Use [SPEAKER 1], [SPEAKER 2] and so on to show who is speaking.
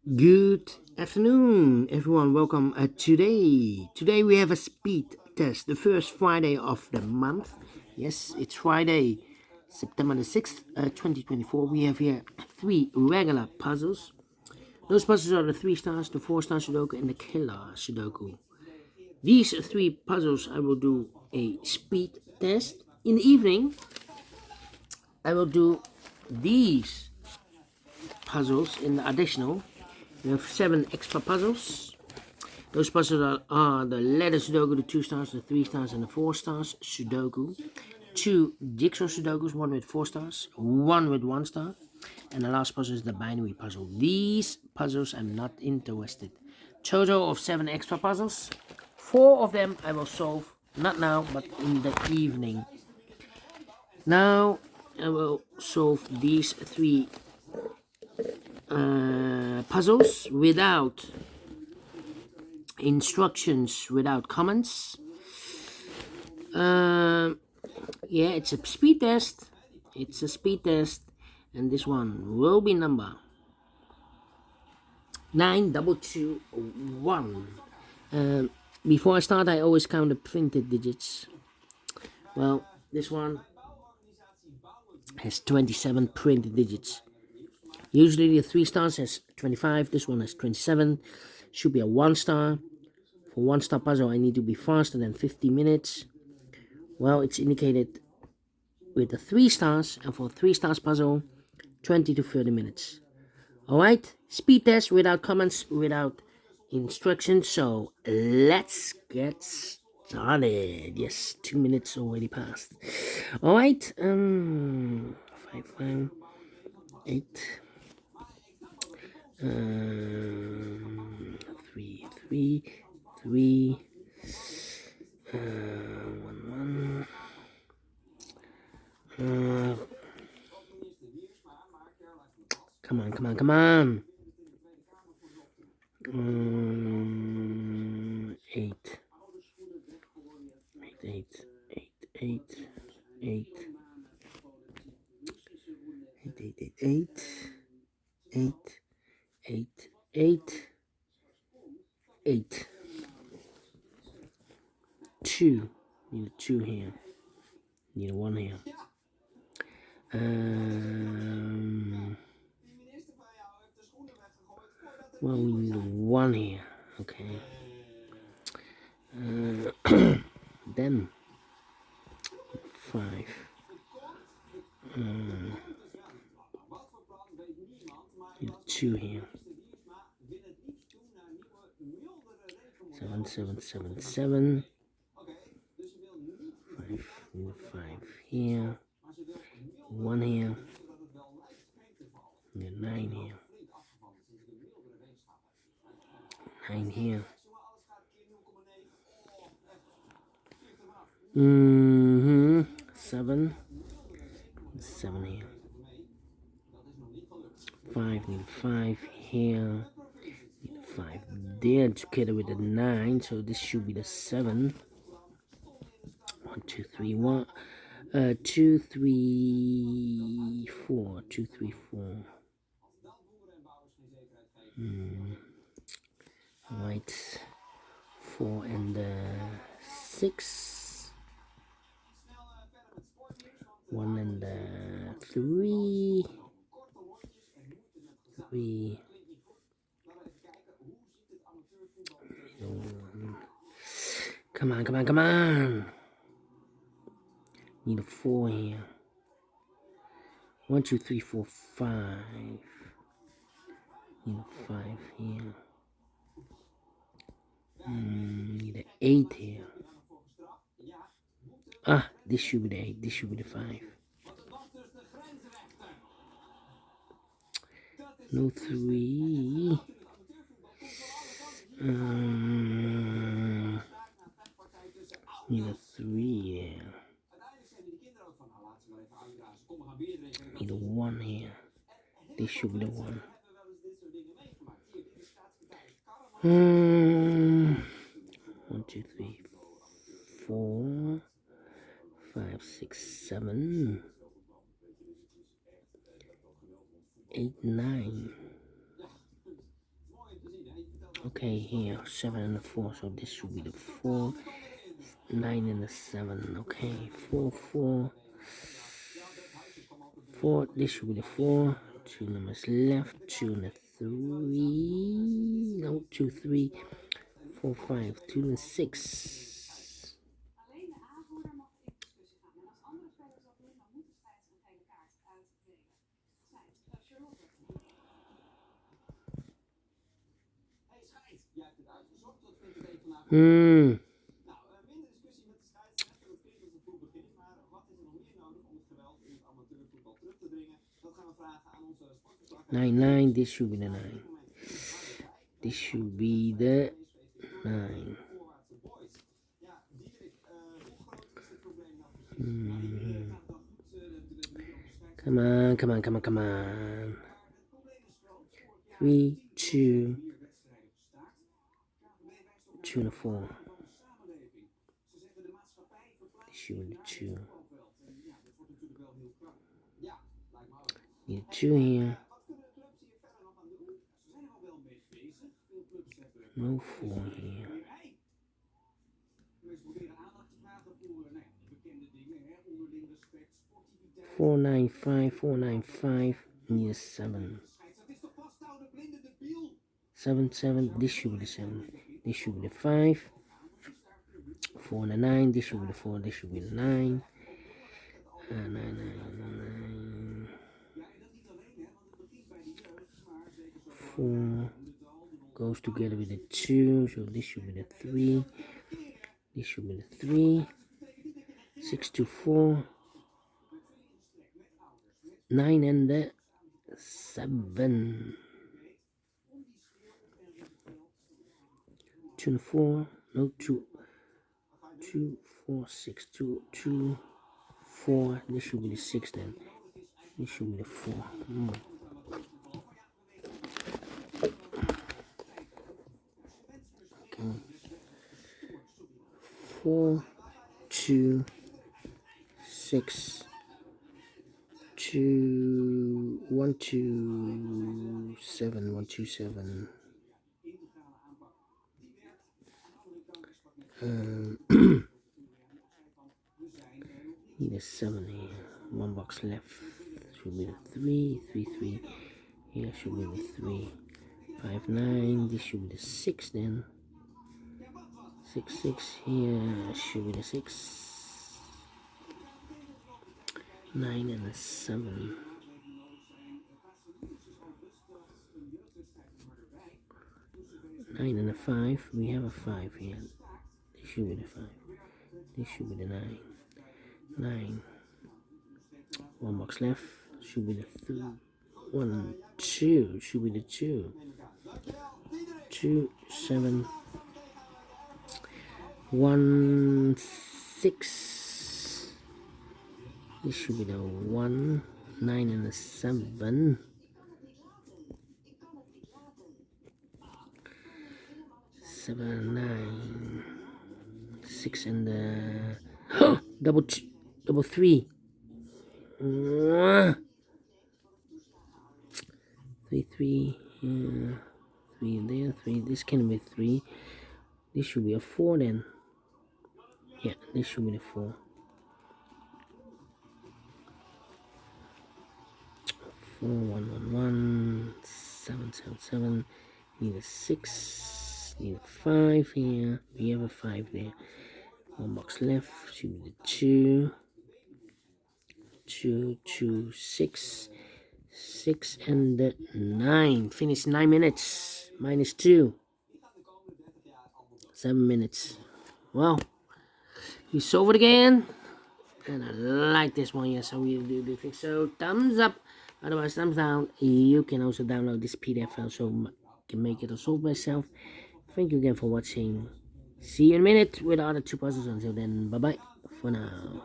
[SPEAKER 1] Good afternoon, everyone. Welcome. Today we have a speed test, the first Friday of the month. Yes, it's Friday, September the 6th, 2024. We have here three regular puzzles. Those puzzles are the 3 stars, the 4 star Sudoku, and the killer Sudoku. These three puzzles I will do a speed test. In the evening, I will do these puzzles in the additional. We have 7 extra puzzles. Those puzzles are the letter Sudoku, the 2 stars, the 3 stars, and the 4 stars Sudoku. 2 jigsaw Sudokus, one with 4 stars, one with 1 star. And the last puzzle is the binary puzzle. These puzzles I'm not interested. Total of 7 extra puzzles. 4 of them I will solve, not now, but in the evening. Now I will solve these three puzzles without instructions, without comments. Yeah, it's a speed test. It's a speed test, and this one will be number 9221. Before I start, I always count the printed digits. Well, this one has 27 printed digits. Usually the 3 stars has 25. This one has 27. Should be a 1 star. For 1 star puzzle, I need to be faster than 50 minutes. Well, it's indicated with the 3 stars, and for 3 stars puzzle, 20 to 30 minutes. Alright, speed test without comments, without instructions, so let's get started. Yes, 2 minutes already passed. Alright, 5, 5, 8, 3, 3, 3, 1, 1. Come on, come on, come on. 8, 8, 8, 8, 8, 8, 8, 8, 8, 8. 2. Need a 2 here. Need a 1 here. Well, we need a 1 here. Okay. Then 5. Need a 2 here. 7, 7, 7, 7. 5, need a 5 here. 1 here. Need a 9 here. 9 here. 7. 7 here. 5, need a 5 here. Need a 5 there together with the 9, so this should be the 7. 1, 2, 3, 1. 2, 3, 4. 2, 3, 4. Right. 4 and 6. 1 and 3. 3. Come on, come on, come on. Need a 4 here. 1, 2, 3, 4, 5. Need a 5 here. Need an 8 here. Ah, this should be the 8. This should be the 5. No 3. Need a 3 there. Need a 1 here. This should be the 1. 1, 2, 3, 4, 5, 6, 7, 8, 9. Okay, here 7 and a 4, so this should be the 4. 9 and a 7. Okay, 4 4 4. This should be the 4. 2 numbers left. 2 and a 3. No, 2 3 4 5. 2 and 6. Nine, 9. This should be the 9. This should be the 9. Come on, come on, come on, come on. 3, 2, 2 and a 4. This should be the 2. Need a 2 here. No 4 here. 4 9 5 4 9 5. Need a 7. 7 7. This should be the 7. This should be the 5. 4 and a 9. This should be the 4. This should be the 9. 9 9 9. 4 goes together with the 2, so this should be the 3. This should be the 3. 6 2 4. 9 and the 7. 2 and 4. No, 2 2 4 6 2 2 4. This should be the 6 then. This should be the 4. Okay. 4 2 6 2 1 2 7 1 2 7. Need a 7 here. 1 box left. Should be the 3 3 3. Here should be the 3 5 9. This should be the 6 then. 6 6. Here should be the 6. 9 and a 7. 9 and a 5. We have a 5 here. This should be the 5. This should be the 9. 9. 1 box left. Should be the 3. 1 2. Should be the 2. 2 7. 1 6. This should be the 1. 9 and a 7. 7 and 9. 6 and the double 3. 3 3. 3 there. 3. This can be 3. This should be a 4 then. Yeah, this should be the 4. 4 1 1 1 7 7 7. Need a 6. Need a 5 here. We have a 5 there. 1 box left. Should be the 2. 2 2 6. 6 and the 9. Finish 9 minutes. Minus 2. 7 minutes. Well, you solve it again. And I like this one, yes, so we do think so. Thumbs up, otherwise thumbs down. You can also download this PDF file so you can make it or solve myself. Thank you again for watching. See you in a minute with the other 2 puzzles. Until then, bye bye for now.